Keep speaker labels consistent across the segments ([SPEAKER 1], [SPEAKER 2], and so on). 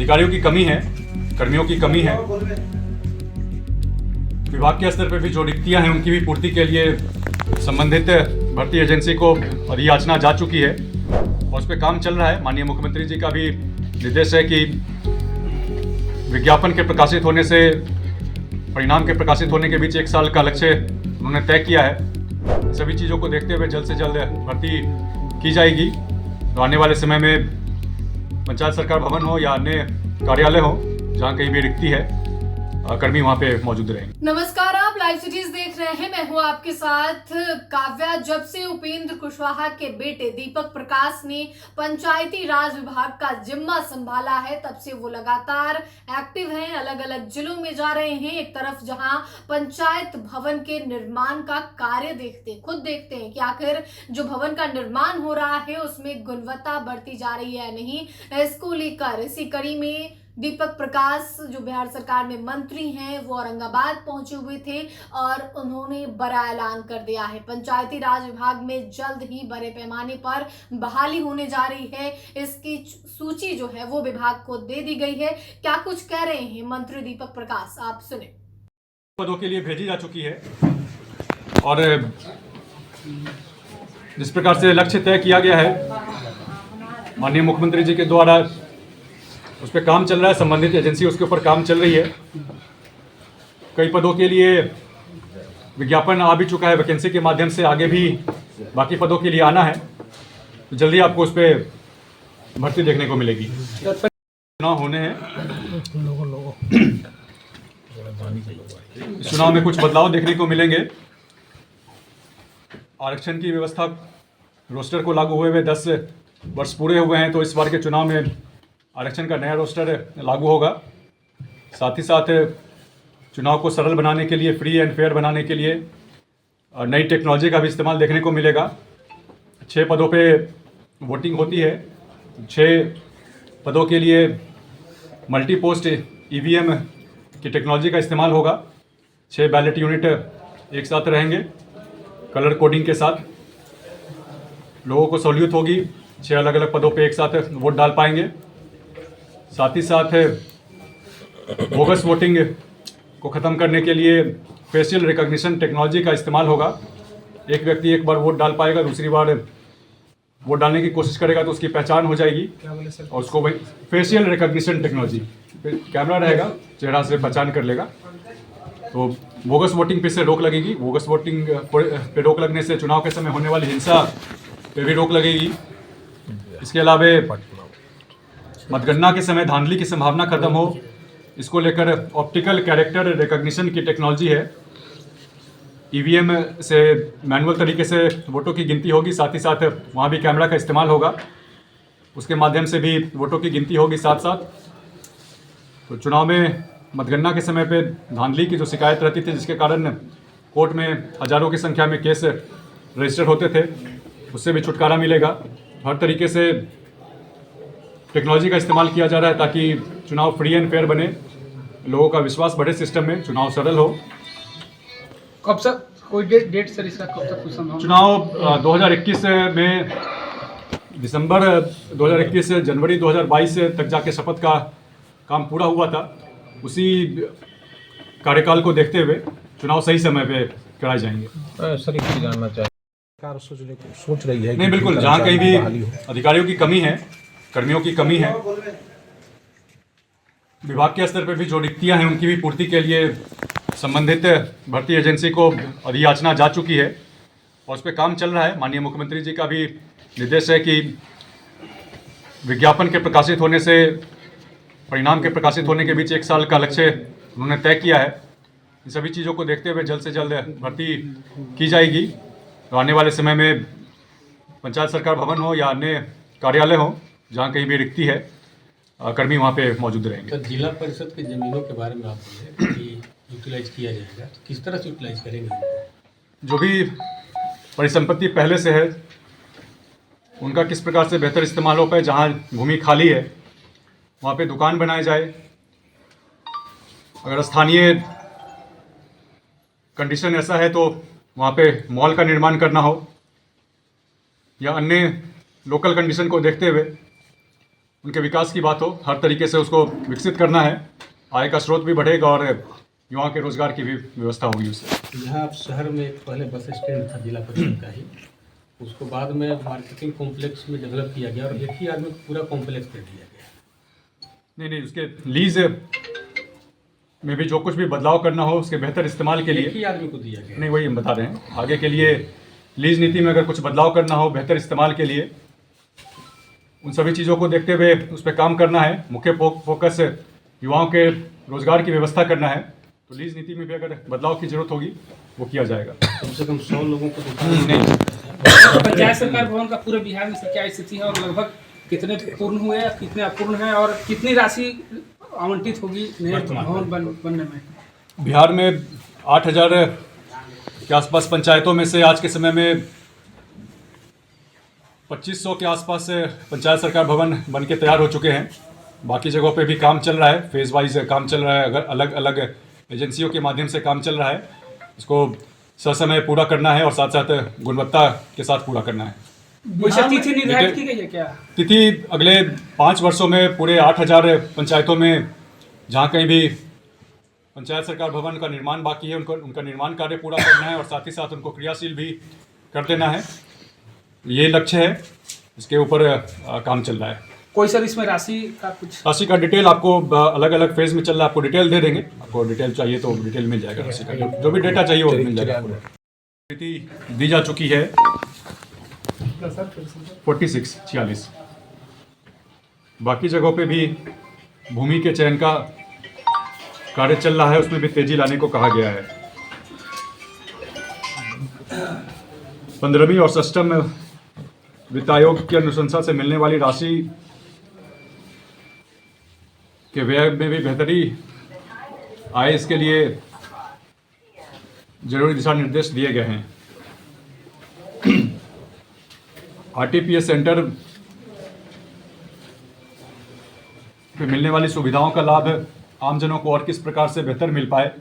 [SPEAKER 1] अधिकारियों की कमी है, कर्मियों की कमी है। विभाग के स्तर पर भी जो रिक्तियां हैं उनकी भी पूर्ति के लिए संबंधित भर्ती एजेंसी को अधियाचना जा चुकी है और उस पर काम चल रहा है। माननीय मुख्यमंत्री जी का भी निर्देश है कि विज्ञापन के प्रकाशित होने से परिणाम के प्रकाशित होने के बीच 1 साल का लक्ष्य उन्होंने तय किया है। सभी चीज़ों को देखते हुए जल्द से जल्द भर्ती की जाएगी। तो आने वाले समय में पंचायत सरकार भवन हो या अन्य कार्यालय हो, जहाँ कहीं भी रिक्ति है, कर्मी वहाँ पे मौजूद रहेंगे।
[SPEAKER 2] नमस्कार, आप लाइव सिटीज देख रहे हैं। मैं हूं आपके साथ काव्या। जब से उपेंद्र कुशवाहा के बेटे दीपक प्रकाश ने पंचायती राज विभाग का जिम्मा संभाला है, तब से वो लगातार एक्टिव हैं, अलग अलग जिलों में जा रहे हैं। एक तरफ जहां पंचायत भवन के निर्माण का कार्य खुद देखते हैं कि आखिर जो भवन का निर्माण हो रहा है उसमें गुणवत्ता बढ़ती जा रही है या नहीं। इसको लेकर इसी कड़ी में दीपक प्रकाश जो बिहार सरकार में मंत्री हैं वो औरंगाबाद पहुंचे हुए थे और उन्होंने बड़ा ऐलान कर दिया है। पंचायती राज विभाग में जल्द ही बड़े पैमाने पर बहाली होने जा रही है। इसकी सूची जो है वो विभाग को दे दी गई है। क्या कुछ कह रहे हैं मंत्री दीपक प्रकाश, आप सुने।
[SPEAKER 1] पदों के लिए भेजी जा चुकी है और जिस प्रकार से लक्ष्य तय किया गया है माननीय मुख्यमंत्री जी के द्वारा, उस पर काम चल रहा है। संबंधित एजेंसी उसके ऊपर काम चल रही है। कई पदों के लिए विज्ञापन आ भी चुका है। वैकेंसी के माध्यम से आगे भी बाकी पदों के लिए आना है, तो जल्दी आपको उस पर भर्ती देखने को मिलेगी। चुनाव होने हैं, इस चुनाव में कुछ बदलाव देखने को मिलेंगे। आरक्षण की व्यवस्था रोस्टर को लागू हुए 10 वर्ष पूरे हुए हैं, तो इस बार के चुनाव में आरक्षण का नया रोस्टर लागू होगा। साथ ही साथ चुनाव को सरल बनाने के लिए, फ्री एंड फेयर बनाने के लिए नई टेक्नोलॉजी का भी इस्तेमाल देखने को मिलेगा। 6 पदों पे वोटिंग होती है। 6 पदों के लिए मल्टी पोस्ट ईवीएम की टेक्नोलॉजी का इस्तेमाल होगा। 6 बैलेट यूनिट एक साथ रहेंगे कलर कोडिंग के साथ। लोगों को सहूलियत होगी, 6 अलग अलग पदों पे एक साथ वोट डाल पाएंगे। साथ ही साथ बोगस वोटिंग को ख़त्म करने के लिए फेशियल रिकॉग्निशन टेक्नोलॉजी का इस्तेमाल होगा। एक व्यक्ति एक बार वोट डाल पाएगा, दूसरी बार वोट डालने की कोशिश करेगा तो उसकी पहचान हो जाएगी और उसको वही फेशियल रिकॉग्निशन टेक्नोलॉजी, कैमरा रहेगा, चेहरा से पहचान कर लेगा। तो बोगस वोटिंग पे से रोक लगेगी। बोगस वोटिंग पे रोक लगने से चुनाव के समय होने वाली हिंसा पे भी रोक लगेगी। इसके अलावा मतगणना के समय धांधली की संभावना खत्म हो, इसको लेकर ऑप्टिकल कैरेक्टर रिकॉग्निशन की टेक्नोलॉजी है। ईवीएम से मैनुअल तरीके से वोटों की गिनती होगी, साथ ही साथ वहाँ भी कैमरा का इस्तेमाल होगा, उसके माध्यम से भी वोटों की गिनती होगी साथ साथ। तो चुनाव में मतगणना के समय पे धांधली की जो शिकायत रहती थी, जिसके कारण कोर्ट में हज़ारों की संख्या में केस रजिस्टर होते थे, उससे भी छुटकारा मिलेगा। हर तरीके से टेक्नोलॉजी का इस्तेमाल किया जा रहा है ताकि चुनाव फ्री एंड फेयर बने, लोगों का विश्वास बढ़े सिस्टम में, चुनाव सरल हो।
[SPEAKER 3] कब तक कोई डेट सर इसका, कब तक कुछ संभावना?
[SPEAKER 1] चुनाव 2021 में दिसंबर 2021 से जनवरी 2022 तक जाके शपथ का काम पूरा हुआ था। उसी कार्यकाल को देखते हुए चुनाव सही समय पे कराए जाएंगे।
[SPEAKER 4] सर एक चीज जानना चाहिए, सरकार सोच रही है
[SPEAKER 1] नहीं, बिल्कुल, जहाँ कहीं भी अधिकारियों की कमी है, कर्मियों की कमी है, विभाग के स्तर पर भी जो रिक्तियां हैं उनकी भी पूर्ति के लिए संबंधित भर्ती एजेंसी को अधियाचना जा चुकी है और उस पर काम चल रहा है। माननीय मुख्यमंत्री जी का भी निर्देश है कि विज्ञापन के प्रकाशित होने से परिणाम के प्रकाशित होने के बीच 1 साल का लक्ष्य उन्होंने तय किया है। इन सभी चीज़ों को देखते हुए जल्द से जल्द भर्ती की जाएगी। तो आने वाले समय में पंचायत सरकार भवन हो या अन्य कार्यालय हो, जहाँ कहीं भी रिक्ति है, कर्मी वहाँ पे मौजूद रहेंगे।
[SPEAKER 5] तो जिला परिषद की ज़मीनों के बारे में आप बोले कि यूटिलाइज किया जाएगा, तो किस तरह से यूटिलाइज करेंगे?
[SPEAKER 1] जो भी परिसंपत्ति पहले से है उनका किस प्रकार से बेहतर इस्तेमाल हो पाए। जहाँ भूमि खाली है वहाँ पे दुकान बनाए जाए। अगर स्थानीय कंडीशन ऐसा है तो वहाँ पे मॉल का निर्माण करना हो, या अन्य लोकल कंडीशन को देखते हुए उनके विकास की बात हो, हर तरीके से उसको विकसित करना है। आय का स्रोत भी बढ़ेगा और युवाओं के रोजगार की भी व्यवस्था होगी उससे।
[SPEAKER 5] यहाँ शहर में एक पहले बस स्टैंड था जिला परिषद का ही, उसको बाद में मार्केटिंग कॉम्प्लेक्स में डेवलप किया गया और एक ही आदमी को पूरा कॉम्प्लेक्स दे दिया गया।
[SPEAKER 1] नहीं, उसके लीज में भी जो कुछ भी बदलाव करना हो उसके बेहतर इस्तेमाल के
[SPEAKER 5] एक
[SPEAKER 1] लिए,
[SPEAKER 5] ही आदमी को दिया गया।
[SPEAKER 1] नहीं वही हम बता रहे हैं, आगे के लिए लीज नीति में अगर कुछ बदलाव करना हो बेहतर इस्तेमाल के लिए, उन सभी चीज़ों को देखते हुए उस पर काम करना है। मुख्य फोकस युवाओं के रोजगार की व्यवस्था करना है, तो लीज नीति में भी अगर बदलाव की जरूरत होगी वो किया जाएगा।
[SPEAKER 5] कम से कम 100 लोगों को
[SPEAKER 1] नहीं,
[SPEAKER 3] पंचायत सरकार भवन का पूरे बिहार में क्या स्थिति है और लगभग कितने पूर्ण हुए हैं, कितने अपूर्ण हैं और कितनी राशि आवंटित होगी नए भवन बनने में?
[SPEAKER 1] बिहार में 8,000 के आसपास पंचायतों में से आज के समय में 2500 के आसपास पंचायत सरकार भवन बन के तैयार हो चुके हैं। बाकी जगहों पे भी काम चल रहा है, फेज़ वाइज काम चल रहा है, अगर अलग अलग एजेंसियों के माध्यम से काम चल रहा है। इसको ससमय पूरा करना है और साथ साथ गुणवत्ता के साथ पूरा करना है।
[SPEAKER 3] वैसे तिथि निर्धारित की गई है क्या?
[SPEAKER 1] तिथि अगले 5 वर्षों में पूरे 8,000 पंचायतों में जहाँ कहीं भी पंचायत सरकार भवन का निर्माण बाकी है उनका निर्माण कार्य पूरा करना है और साथ ही साथ उनको क्रियाशील भी कर देना है। ये लक्ष्य है, इसके ऊपर काम चल रहा है।
[SPEAKER 3] कोई सर इसमें राशि का कुछ?
[SPEAKER 1] राशि का डिटेल आपको अलग अलग फेज में चल रहा है, आपको डिटेल दे देंगे। आपको डिटेल चाहिए तो डिटेल मिल जाएगा, राशि का जो भी डेटा चाहिए वो मिल जाएगा। तिथि दी जा चुकी है 46। बाकी जगहों पे भी भूमि के चयन का कार्य चल रहा है, उसमें भी तेजी लाने को कहा गया है। 15वीं और षष्ठम वित्त आयोग की अनुशंसा से मिलने वाली राशि के व्यय में भी बेहतरी आए, इसके लिए जरूरी दिशा निर्देश दिए गए हैं। आरटीपीएस सेंटर पे मिलने वाली सुविधाओं का लाभ आमजनों को और किस प्रकार से बेहतर मिल पाए,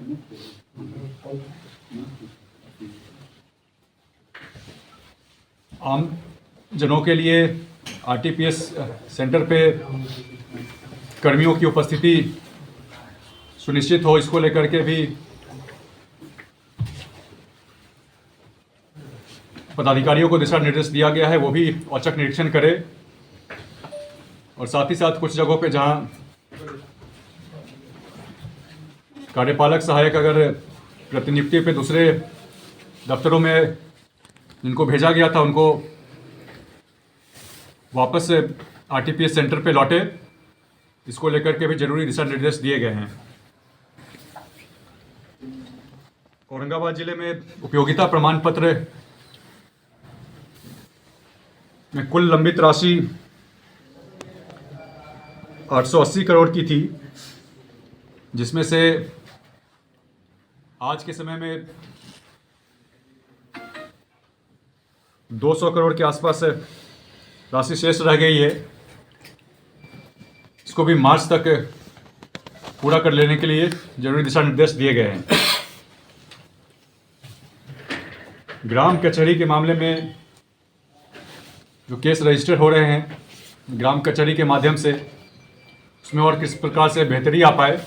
[SPEAKER 1] आम जनों के लिए आरटीपीएस सेंटर पे कर्मियों की उपस्थिति सुनिश्चित हो, इसको लेकर के भी पदाधिकारियों को दिशा निर्देश दिया गया है, वो भी औचक निरीक्षण करें। और साथ ही साथ कुछ जगहों पे जहां कार्यपालक सहायक अगर प्रतिनियुक्ति पे दूसरे दफ्तरों में जिनको भेजा गया था उनको वापस आरटीपीएस सेंटर पे लौटे, इसको लेकर के भी जरूरी दिशा निर्देश दिए गए हैं। औरंगाबाद जिले में उपयोगिता प्रमाण पत्र में कुल लंबित राशि 880 करोड़ की थी, जिसमें से आज के समय में 200 करोड़ के आसपास राशि शेष रह गई है। इसको भी मार्च तक पूरा कर लेने के लिए जरूरी दिशा निर्देश दिए गए हैं। ग्राम कचहरी के मामले में जो केस रजिस्टर हो रहे हैं ग्राम कचहरी के माध्यम से, उसमें और किस प्रकार से बेहतरी आ पाए,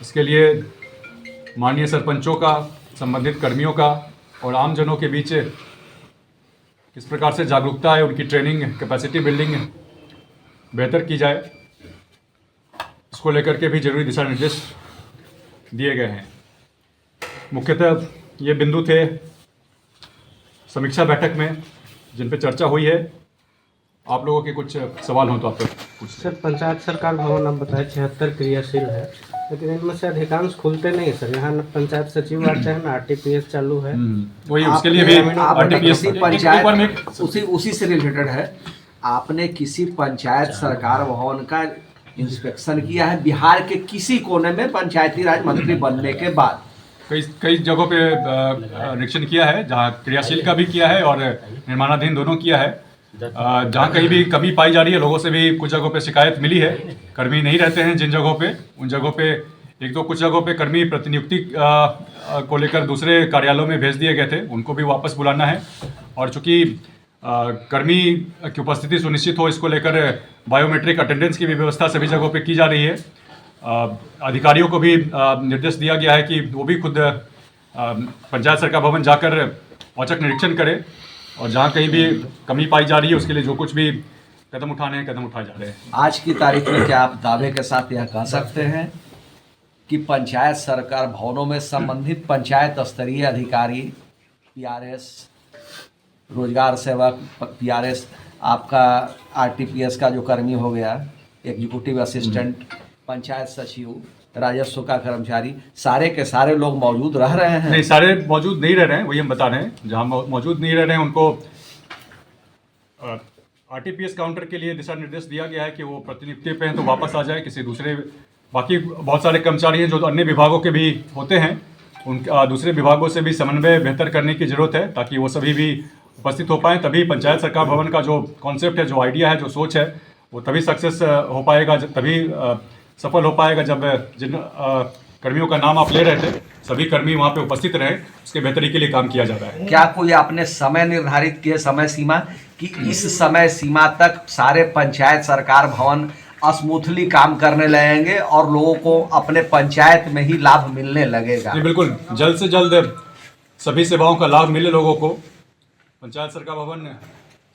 [SPEAKER 1] इसके लिए माननीय सरपंचों का, संबंधित कर्मियों का और आमजनों के बीच किस प्रकार से जागरूकता है, उनकी ट्रेनिंग, कैपेसिटी बिल्डिंग बेहतर की जाए, इसको लेकर के भी जरूरी दिशा निर्देश दिए गए हैं। मुख्यतः ये बिंदु थे समीक्षा बैठक में जिन पे चर्चा हुई है। आप लोगों के कुछ सवाल हो तो आप कुछ।
[SPEAKER 6] सर, पंचायत सरकार भवन आप बताए 76 क्रियाशील है, लेकिन इनमें से अधिकांश खुलते नहीं है सर। यहाँ न पंचायत सचिव आते हैं, ना आरटीपीएस चालू है।
[SPEAKER 1] वही उसके लिए भी आरटीपीएस
[SPEAKER 7] पंचायत उसी से रिलेटेड है। आपने किसी पंचायत सरकार भवन का इंस्पेक्शन किया है बिहार के किसी कोने में पंचायती राज मंत्री बनने के बाद?
[SPEAKER 1] कई जगहों पे निरीक्षण किया है, जहाँ क्रियाशील का भी किया है और निर्माणाधीन दोनों किया है। जहाँ कहीं भी कमी पाई जा रही है, लोगों से भी कुछ जगहों पे शिकायत मिली है, कर्मी नहीं रहते हैं जिन जगहों पे, उन जगहों पे एक दो कुछ जगहों पे कर्मी प्रतिनियुक्ति को लेकर दूसरे कार्यालयों में भेज दिए गए थे, उनको भी वापस बुलाना है। और चूंकि कर्मी की उपस्थिति सुनिश्चित हो, इसको लेकर बायोमेट्रिक अटेंडेंस की भी व्यवस्था सभी जगहों पे की जा रही है। अधिकारियों को भी निर्देश दिया गया है कि वो भी खुद पंचायत सरकार भवन जाकर औचक निरीक्षण करें और जहाँ कहीं भी कमी पाई जा रही है उसके लिए जो कुछ भी कदम उठाने हैं कदम उठाए जा रहे हैं।
[SPEAKER 7] आज की तारीख में क्या आप दावे के साथ यह कह सकते हैं कि पंचायत सरकार भवनों में संबंधित पंचायत स्तरीय अधिकारी, पीआरएस, रोजगार सेवक, पीआरएस, आपका आरटीपीएस का जो कर्मी हो गया, एग्जीक्यूटिव असिस्टेंट, पंचायत सचिव, राजस्व का कर्मचारी, सारे के सारे लोग मौजूद रह रहे हैं?
[SPEAKER 1] नहीं, सारे मौजूद नहीं रह रहे हैं, वही हम बता रहे हैं। जहाँ मौजूद नहीं रह रहे हैं उनको आरटीपीएस काउंटर के लिए दिशा निर्देश दिया गया है कि वो प्रतिनियुक्ति पे हैं तो वापस आ जाए किसी दूसरे। बाकी बहुत सारे कर्मचारी हैं जो अन्य विभागों के भी होते हैं, उन दूसरे विभागों से भी समन्वय बेहतर करने की जरूरत है ताकि वो सभी भी उपस्थित हो पाएँ। तभी पंचायत सरकार भवन का जो कॉन्सेप्ट है, जो आइडिया है, जो सोच है, वो तभी सक्सेस हो पाएगा, तभी सफल हो पाएगा जब जिन कर्मियों का नाम आप ले रहे थे सभी कर्मी वहाँ पे उपस्थित रहे, उसके बेहतरी के लिए काम किया जा रहा है।
[SPEAKER 7] क्या कोई आपने समय निर्धारित किए, समय सीमा, कि इस समय सीमा तक सारे पंचायत सरकार भवन स्मूथली काम करने लगेंगे और लोगों को अपने पंचायत में ही लाभ मिलने लगेगा?
[SPEAKER 1] जी बिल्कुल, जल्द से जल्द सभी सेवाओं का लाभ मिले लोगों को। पंचायत सरकार भवन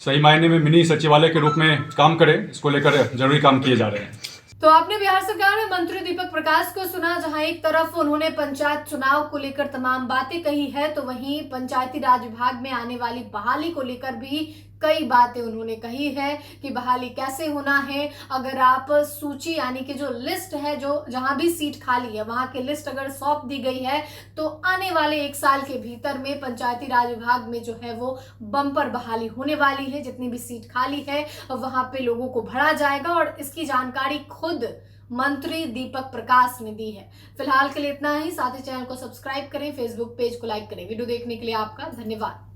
[SPEAKER 1] सही मायने में मिनी सचिवालय के रूप में काम करे, इसको लेकर जरूरी काम किए जा रहे हैं।
[SPEAKER 2] तो आपने बिहार सरकार में मंत्री दीपक प्रकाश को सुना, जहां एक तरफ उन्होंने पंचायत चुनाव को लेकर तमाम बातें कही है, तो वहीं पंचायती राज विभाग में आने वाली बहाली को लेकर भी कई बातें उन्होंने कही है कि बहाली कैसे होना है। अगर आप सूची यानी कि जो लिस्ट है, जो जहां भी सीट खाली है वहां की लिस्ट अगर सौंप दी गई है तो आने वाले 1 साल के भीतर में पंचायती राज विभाग में जो है वो बम्पर बहाली होने वाली है। जितनी भी सीट खाली है वहां पे लोगों को भरा जाएगा और इसकी जानकारी खुद मंत्री दीपक प्रकाश ने दी है। फिलहाल के लिए इतना ही। साथ ही चैनल को सब्सक्राइब करें, फेसबुक पेज को लाइक करें। वीडियो देखने के लिए आपका धन्यवाद।